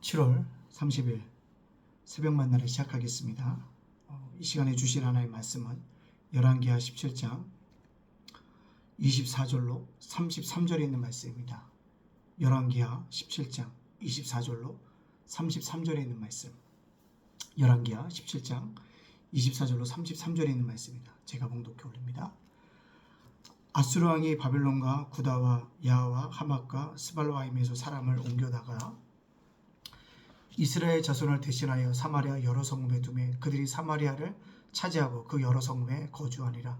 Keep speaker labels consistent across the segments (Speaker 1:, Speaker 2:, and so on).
Speaker 1: 7월 30일 새벽 만나를 시작하겠습니다. 이 시간에 주신 하나님의 말씀은 열왕기하 17장 24절로 33절에 있는 말씀입니다. 열왕기하 17장 24절로 33절에 있는 말씀. 열왕기하 17장 24절로 33절에 있는 말씀입니다. 제가 봉독해 올립니다. 아수르 왕이 바벨론과 구다와 야와 하맛과 스발와임에서 사람을 옮겨다가 이스라엘 자손을 대신하여 사마리아 여러 성읍에 두매 그들이 사마리아를 차지하고 그 여러 성읍에 거주하니라.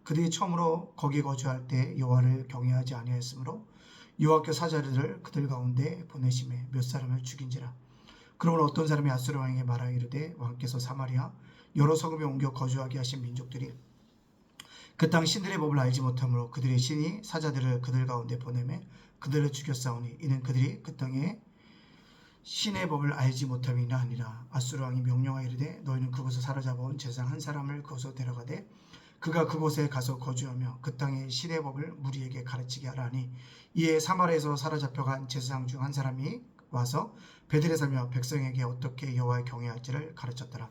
Speaker 1: 그들이 처음으로 거기 거주할 때 여호와를 경외하지 아니하였으므로 여호와께 사자들을 그들 가운데 보내심에 몇 사람을 죽인지라. 그러므로 어떤 사람이 아수르 왕에게 말하여 이르되 왕께서 사마리아 여러 성읍에 옮겨 거주하게 하신 민족들이 그 땅 신들의 법을 알지 못하므로 그들의 신이 사자들을 그들 가운데 보내매 그들을 죽였사오니 이는 그들이 그 땅에 신의 법을 알지 못함이나 하니라. 아수르 왕이 명령하여 이르되 너희는 그곳에 사로잡아온 제사장 한 사람을 그곳으로 데려가되 그가 그곳에 가서 거주하며 그 땅의 신의 법을 무리에게 가르치게 하라니. 이에 사마리아에서 사로잡혀간 제사장 중 한 사람이 와서 베들에 살며 백성에게 어떻게 여호와를 경외할지를 가르쳤더라.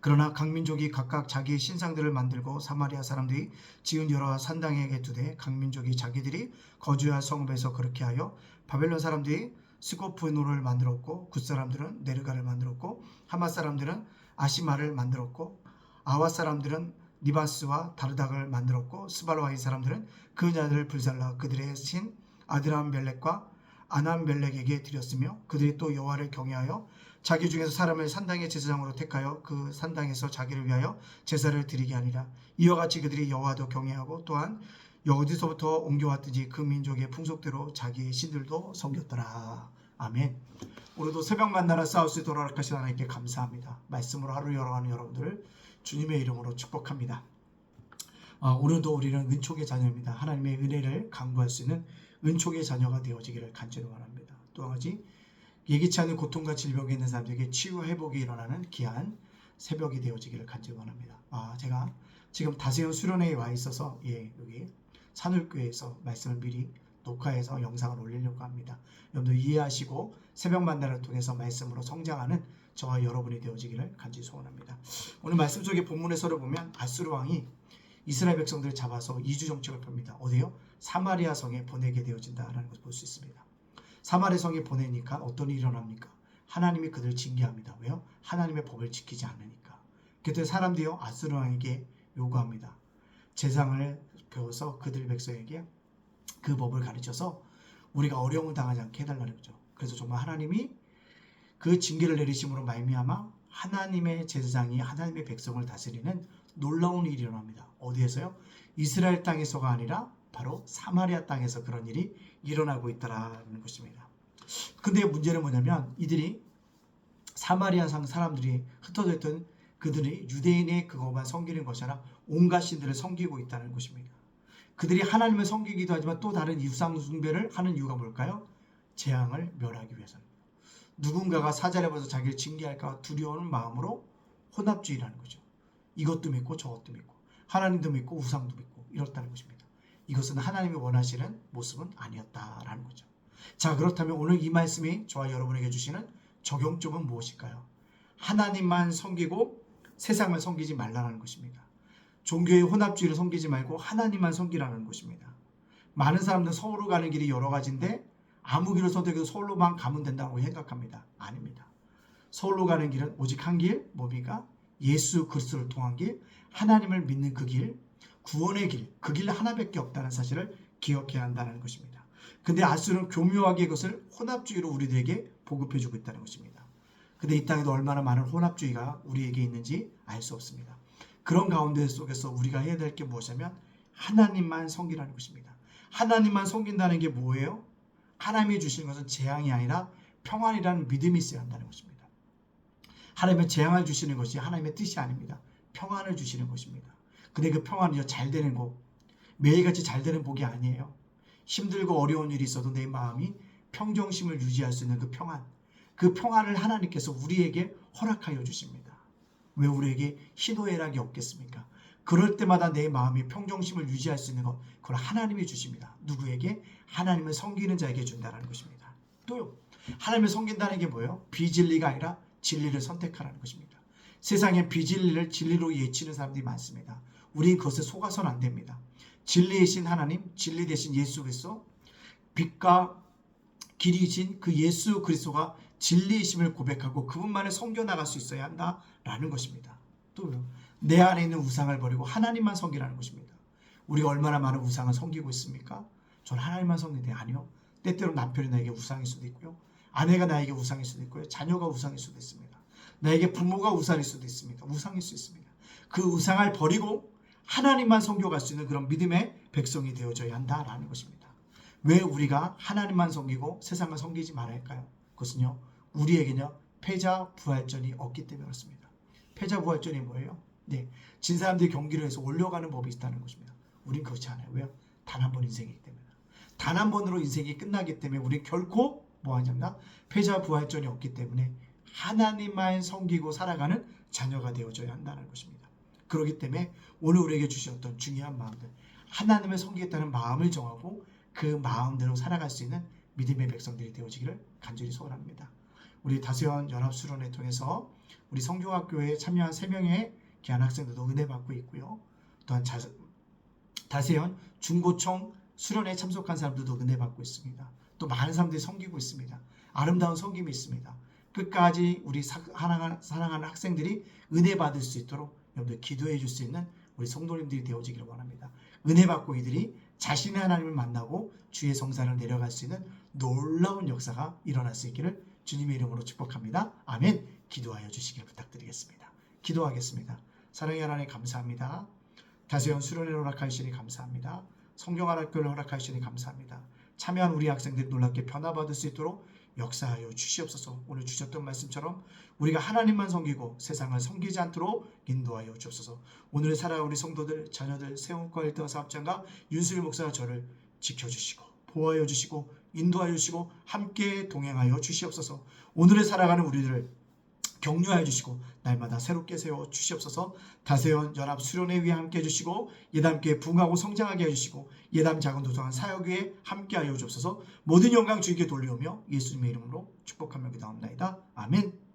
Speaker 1: 그러나 각 민족이 각각 자기의 신상들을 만들고 사마리아 사람들이 지은 여러 산당에게 두되 각 민족이 자기들이 거주할 성읍에서 그렇게 하여 바벨론 사람들이 스고프노를 만들었고 굿 사람들은 네르가를 만들었고 하맛 사람들은 아시마를 만들었고 아와 사람들은 니바스와 다르닥을 만들었고 스발와이 사람들은 그 자들을 불살라 그들의 신 아드람멜렉과 아남멜렉에게 드렸으며 그들이 또 여호와를 경외하여 자기 중에서 사람을 산당의 제사장으로 택하여 그 산당에서 자기를 위하여 제사를 드리게 하니라. 이와 같이 그들이 여호와도 경외하고 또한 어디서부터 옮겨왔든지 그 민족의 풍속대로 자기의 신들도 섬겼더라. 아멘. 오늘도 새벽 만나러 싸울 수 있도록 허락하신 하나님께 감사합니다. 말씀으로 하루 열어가는 여러분들을 주님의 이름으로 축복합니다. 오늘도 우리는 은총의 자녀입니다. 하나님의 은혜를 강구할 수 있는 은총의 자녀가 되어지기를 간절히 원합니다. 또 한 가지 예기치 않은 고통과 질병에 있는 사람들에게 치유 회복이 일어나는 귀한 새벽이 되어지기를 간절히 원합니다. 제가 지금 다세운 수련회에 와 있어서 여기 산울교회에서 말씀을 미리 녹화해서 영상을 올리려고 합니다. 여러분들 이해하시고 새벽 만나를 통해서 말씀으로 성장하는 저와 여러분이 되어지기를 간절히 소원합니다. 오늘 말씀 속의 본문에서를 보면 아수르 왕이 이스라엘 백성들을 잡아서 이주 정책을 펴니다. 어디요? 사마리아 성에 보내게 되어진다라는 것을 볼 수 있습니다. 사마리아 성에 보내니까 어떤 일이 일어납니까? 하나님이 그들을 징계합니다. 왜요? 하나님의 법을 지키지 않으니까. 그때 사람들이요 아수르 왕에게 요구합니다. 제사장을 배워서 그들 백성에게 그 법을 가르쳐서 우리가 어려움을 당하지 않게 해달라는 거죠. 그래서 정말 하나님이 그 징계를 내리심으로 말미암아 하나님의 제사장이 하나님의 백성을 다스리는 놀라운 일이 일어납니다. 어디에서요? 이스라엘 땅에서가 아니라 바로 사마리아 땅에서 그런 일이 일어나고 있다라는 것입니다. 근데 문제는 뭐냐면 이들이 사마리아 상 사람들이 흩어져 있던 그들이 유대인의 그것만 섬기는 것이 아니라 온갖 신들을 섬기고 있다는 것입니다. 그들이 하나님을 섬기기도 하지만 또 다른 유상 숭배를 하는 이유가 뭘까요? 재앙을 멸하기 위해서입니다. 누군가가 사자를 봐서 자기를 징계할까 두려워하는 마음으로 혼합주의라는 거죠. 이것도 믿고 저것도 믿고 하나님도 믿고 우상도 믿고 이렇다는 것입니다. 이것은 하나님이 원하시는 모습은 아니었다라는 거죠. 자, 그렇다면 오늘 이 말씀이 저와 여러분에게 주시는 적용점은 무엇일까요? 하나님만 섬기고 세상을 섬기지 말라는 것입니다. 종교의 혼합주의를 섬기지 말고 하나님만 섬기라는 것입니다. 많은 사람들은 서울로 가는 길이 여러 가지인데 아무 길을 선택해서 서울로만 가면 된다고 생각합니다. 아닙니다. 서울로 가는 길은 오직 한 길, 뭡니까? 예수 그리스도를 통한 길, 하나님을 믿는 그 길, 구원의 길, 그 길 하나밖에 없다는 사실을 기억해야 한다는 것입니다. 근데 아수르는 교묘하게 그것을 혼합주의로 우리들에게 보급해주고 있다는 것입니다. 근데 이 땅에도 얼마나 많은 혼합주의가 우리에게 있는지 알 수 없습니다. 그런 가운데 속에서 우리가 해야 될 게 무엇이냐면 하나님만 섬기라는 것입니다. 하나님만 섬긴다는 게 뭐예요? 하나님이 주신 것은 재앙이 아니라 평안이라는 믿음이 있어야 한다는 것입니다. 하나님은 재앙을 주시는 것이 하나님의 뜻이 아닙니다. 평안을 주시는 것입니다. 근데 그 평안이 잘 되는 복, 매일같이 잘 되는 복이 아니에요. 힘들고 어려운 일이 있어도 내 마음이 평정심을 유지할 수 있는 그 평안을 하나님께서 우리에게 허락하여 주십니다. 왜 우리에게 희노애락이 없겠습니까? 그럴 때마다 내 마음이 평정심을 유지할 수 있는 것, 그걸 하나님이 주십니다. 누구에게? 하나님을 섬기는 자에게 준다는 것입니다. 또요. 하나님을 섬긴다는 게 뭐예요? 비진리가 아니라 진리를 선택하라는 것입니다. 세상에 비진리를 진리로 예치는 사람들이 많습니다. 우리 그것에 속아서는 안 됩니다. 진리이신 하나님, 진리 대신 예수 그리스도, 빛과 길이신 그 예수 그리스도가 진리이심을 고백하고 그분만을 섬겨 나갈 수 있어야 한다라는 것입니다. 또요. 내 안에 있는 우상을 버리고 하나님만 섬기라는 것입니다. 우리가 얼마나 많은 우상을 섬기고 있습니까? 저는 하나님만 섬기는데 아니요. 때때로 남편이 나에게 우상일 수도 있고요. 아내가 나에게 우상일 수도 있고요. 자녀가 우상일 수도 있습니다. 나에게 부모가 우상일 수도 있습니다. 우상일 수 있습니다. 그 우상을 버리고 하나님만 섬겨갈 수 있는 그런 믿음의 백성이 되어져야 한다라는 것입니다. 왜 우리가 하나님만 섬기고 세상을 섬기지 말아야 할까요? 그것은요. 우리에게는요. 패자 부활전이 없기 때문에 그렇습니다. 패자 부활전이 뭐예요? 네, 진 사람들이 경기를 해서 올려가는 법이 있다는 것입니다. 우린 그렇지 않아요. 왜요? 단 한 번 인생이기 때문에. 단 한 번으로 인생이 끝나기 때문에 우리 결코 뭐하냐면 패자 부활전이 없기 때문에 하나님만 섬기고 살아가는 자녀가 되어져야 한다는 것입니다. 그렇기 때문에 오늘 우리에게 주셨던 중요한 마음들, 하나님을 섬기겠다는 마음을 정하고 그 마음대로 살아갈 수 있는 믿음의 백성들이 되어지기를 간절히 소원합니다. 우리 다세원 연합수련회 통해서 우리 성경학교에 참여한 3명의 귀한 학생들도 은혜 받고 있고요. 또한 다세원 중고청 수련회에 참석한 사람들도 은혜 받고 있습니다. 또 많은 사람들이 섬기고 있습니다. 아름다운 섬김이 있습니다. 끝까지 우리 사랑하는 학생들이 은혜 받을 수 있도록 여러분들 기도해 줄 수 있는 우리 성도님들이 되어지기를 원합니다. 은혜 받고 이들이 자신의 하나님을 만나고 주의 성산을 내려갈 수 있는 놀라운 역사가 일어날 수 있기를 주님의 이름으로 축복합니다. 아멘. 기도하여 주시길 부탁드리겠습니다. 기도하겠습니다. 사랑의 하나님 감사합니다. 다세원 수련회를 허락하시니 감사합니다. 성경학교를 허락하시니 감사합니다. 참여한 우리 학생들이 놀랍게 변화받을 수 있도록 역사하여 주시옵소서. 오늘 주셨던 말씀처럼 우리가 하나님만 섬기고 세상을 섬기지 않도록 인도하여 주옵소서. 오늘 살아온 우리 성도들, 자녀들, 세운과 일터 사업장과 윤수일 목사가 저를 지켜주시고 보호하여 주시고 인도하여 주시고 함께 동행하여 주시옵소서. 오늘을 살아가는 우리들을 격려하여 주시고 날마다 새롭게 세워 주시옵소서. 다세원 연합 수련회 위에 함께 해주시고 예담교회 부흥하고 성장하게 해주시고 예담 작은 도서관 사역 위에 함께 하여 주옵소서. 모든 영광 주님께 돌려오며 예수님의 이름으로 축복하며 기도합니다. 아멘.